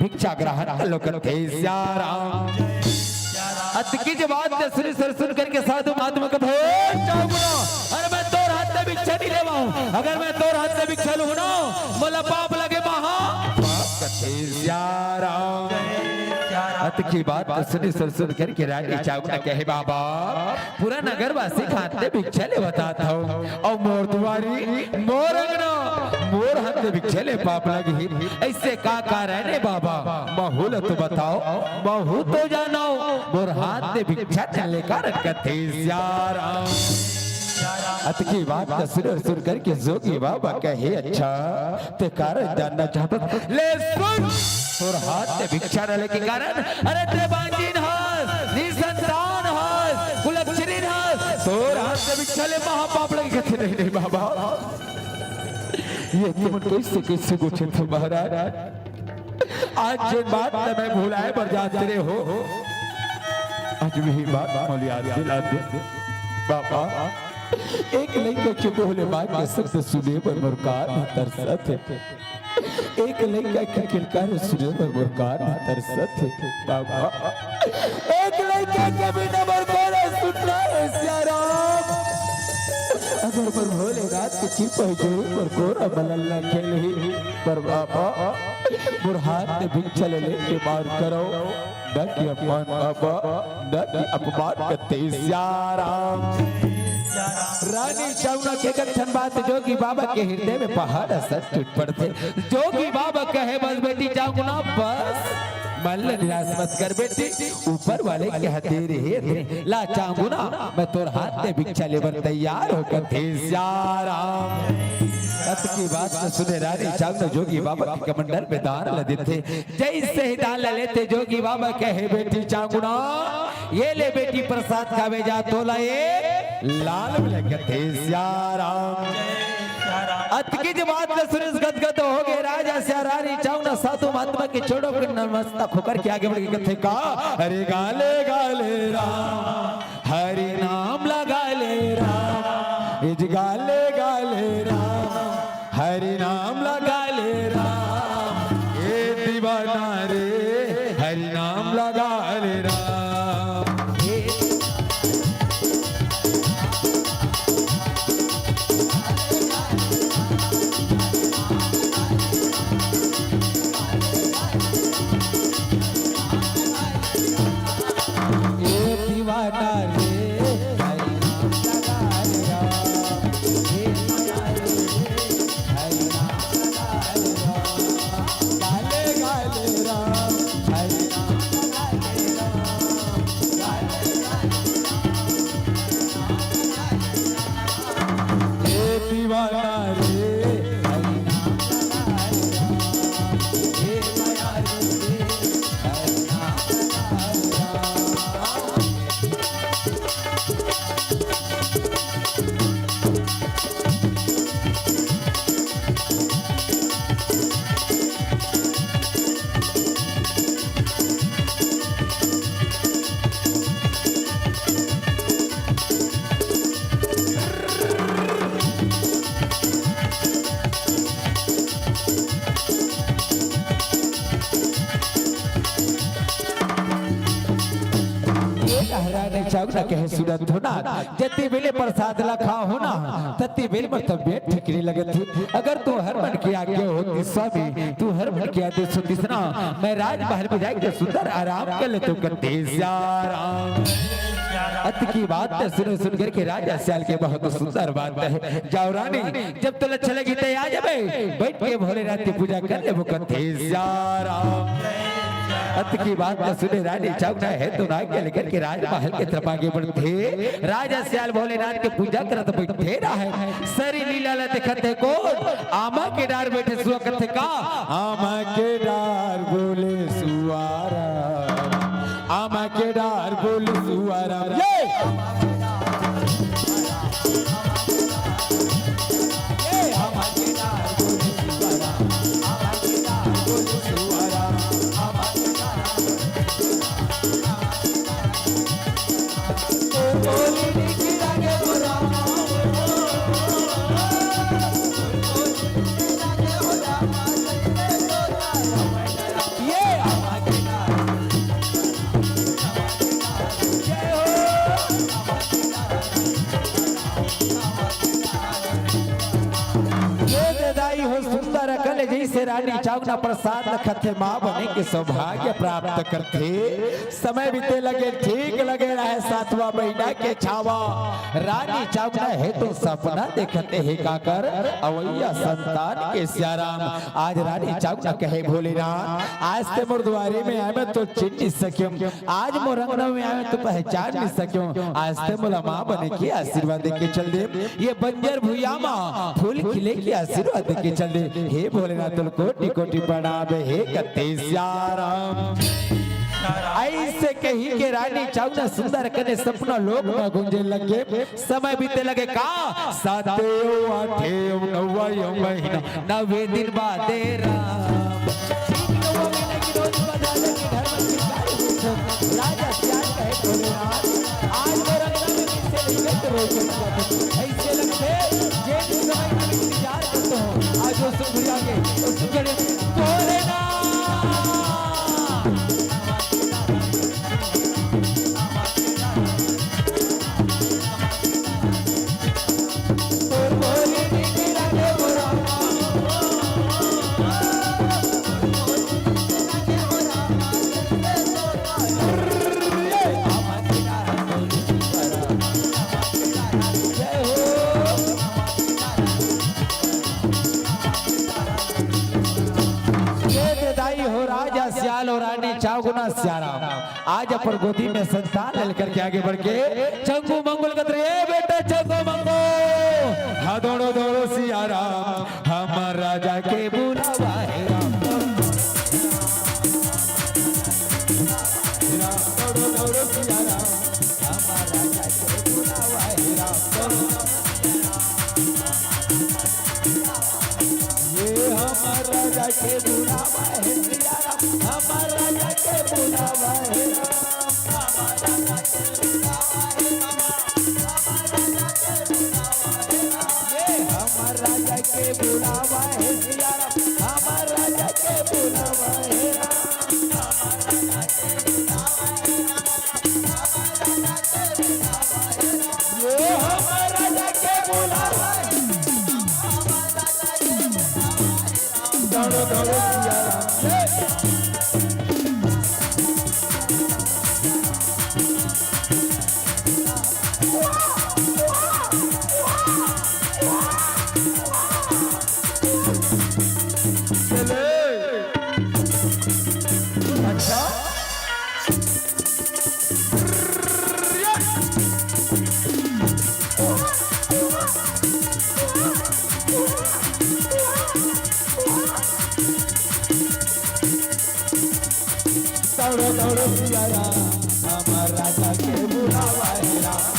भिक्षा ग्रहण लो करते सियाराम। अतकी जब बात सुन सुन करके साधु महात्मा का अरे मैं तोर हाथ में भिक्षा नहीं लेवा हूं, अगर मैं तोर हाथ में भिक्षा लूं ना मोला पाप लगे महा अत की बात सुन करके रानी चावड़ा कहे बाबा पूरा नगर वासी खाते भिक्षा ले बताता हूँ और मोर तुम्हारी मोर अंगना मोर हाथ में भिक्षा ले पाप लगी ऐसे का कारण है बाबा महूल तो बताओ महू तो जानो मोर हाथ में भिक्षा चलने का रखते सियाराम। अत की बात सुन करके जोगी बाबा कहे अच्छा ते कारण जानना चाहता ले सुन तोर हाथ में भिक्षा न लेके कारण अरे ते बांजीन हस निसंतान हस कुलच्छिन हस तोर हाथ में भिक्षा ले महापाप लगे कहते नहीं नहीं बाबा ये तुम कैसे कैसे पूछे थे महाराज आज जो बात मैं भुलाए पर जाते रहे हो आज भी बात बोली याद दिला दे बाबा एक लड़का के बोले बात के शब्द सुने पर मुरकार तरसत है एक लड़का के किलकार सुने पर मुरकार तरसत है बाबा एक लड़का के बिना मुरकार सुनना है सियाराम। अगर पर भोलेनाथ की कृपा जरूर पर कोरा बलल्ला खेली पर बाबा बुरहान ने भिक्षा लेके मार करो न कि अपमान बाबा न कि अपमान करते सियाराम। रानी चावड़ा के कथन बात जोगी बाबा के हृदय में पहाड़ सच टूट पड़ते जोगी बाबा कहे बस बेटी जाऊंगा ना बस मल्ल निराश मत कर बेटी ऊपर वाले के हथेरे है ला चाहूं ना मैं तोर हाथ में भिक्षा लेकर तैयार होकर थे सियाराम। अत की बात सुने रानी चावड़ा जोगी बाबा के कमंडल में दान लदे थे जैसे ही दान लेते जोगी बाबा कहे बेटी चाहूं ना ये ले बेटी प्रसाद खावे जा तोला एक लाल लगते सियाराम। अतकी जब बात सुने गदगद हो गए राजा सियारानी चावड़ा साधु महात्मा के छोड़ो फिर नमस्ता होकर के आगे बढ़ के कथे का हरे गाले गाले राम हरि नाम लगा ले राम इज गाले गाले राम हरि नाम लगा ले राम ये दीवाना रे हरि नाम लगा ले राम। चावड़ा कहे सुनत हो ना जति बेले प्रसाद लखा हो ना तति बेले में तबियत ठीक नहीं लगे थी अगर तू हर मन की आज्ञा होती स्वामी तू हर मन की आदेश होती ना मैं राजमहल में जाकर सुंदर आराम कर ले तो करते सियाराम। अत की बात सुन करके राजा सियाल के बहुत सुंदर बात है जाओ रानी जब तो अच्छा लगी तो आ जाए बैठ के भोलेनाथ की पूजा कर ले वो करते सियाराम। अत की बात सुने रानी चावड़ा है तो ना के लेकर के राजमहल के तरफ आगे बढ़ते राजा सियाल भोलेनाथ की पूजा करत बैठे रहे सरी लीला ला देखते को आमा के डार बैठे सुआ करते का आमा के डार बोले सुआरा आमा के डार बोले सुआरा ये रानी चावना प्रसाद लखते माँ बने के सौभाग्य प्राप्त करते। समय बीते लगे ठीक लगे रहे 7वां महीना के छावा रानी चावना है तो सपना देखते है काकर अवैया संतान के सियाराम। आज रानी चावना कहे भोलेनाथ आज ते मोर द्वारे में आए तो चिन्ह नहीं सक्यों, आज मोर अंगना में आए तो पहचान नहीं सक्यों। आज ते मोला माँ बने के आशीर्वाद दे के चल दे, ये बंजर भुइया माँ फूल खिले के आशीर्वाद दे के चल दे। हे भोलेनाथ तुल कोटि कोटि प्रणाम हे कते सियाराम। ऐसे कही के रानी चावना सुंदर कने सपना लोक में गुंजे लगे। समय बीते लगे का 7 8 9 महीना 9 दिन बाद राजा सियार कहे भोलेनाथ आज वो रंगना में किससे नहीं तो रोज ऐसे लगते जे समय का इंतजार करते हो आज वो सुबह के उस गड़े भोलेनाथ और रानी चावगुना सियाराम आज अपन गोदी में संतान लेकर के आगे बढ़ के चंगू मंगल कतरे बेटा चंगू मंगो हाँ दौड़ो दौड़ो सियाराम हमार राजा के बुलावा है राम दौड़ो दौड़ो सियाराम हमार राजा के बुलावा है राम ये हमार राजा के बुलावा है हमार राजा के बुलावा है हमार राजा के बुलावा है हमार राजा के बुलावा है ये हमार राजा के बुलावा है दौड़ो दौड़ो दौड़ो दौड़ो सियारा हमार राजा के बुलावा है